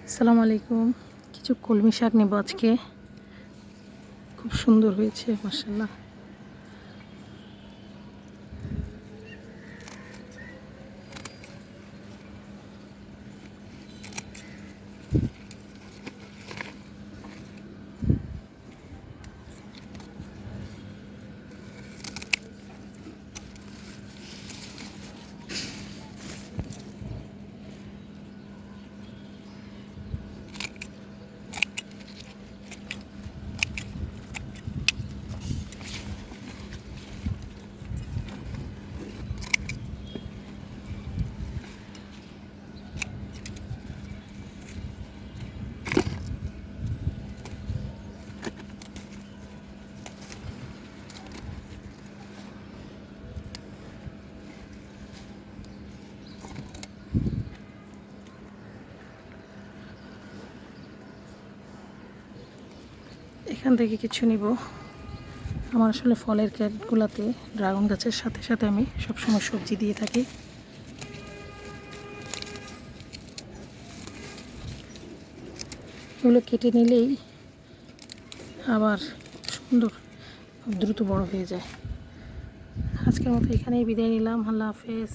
আসসালামু আলাইকুম। কিছু কলমি শাক নেব আজকে। খুব সুন্দর হয়েছে মাশাআল্লাহ। এখান থেকে কিছু নিব। আমার আসলে ফলের ক্যারেটগুলোতে ড্রাগন গাছের সাথে সাথে আমি সবসময় সবজি দিয়ে থাকি। এগুলো কেটে নিলেই আবার সুন্দর দ্রুত বড় হয়ে যায়। আজকের মতো এখানেই বিদায় নিলাম। আল্লাহ হাফেজ।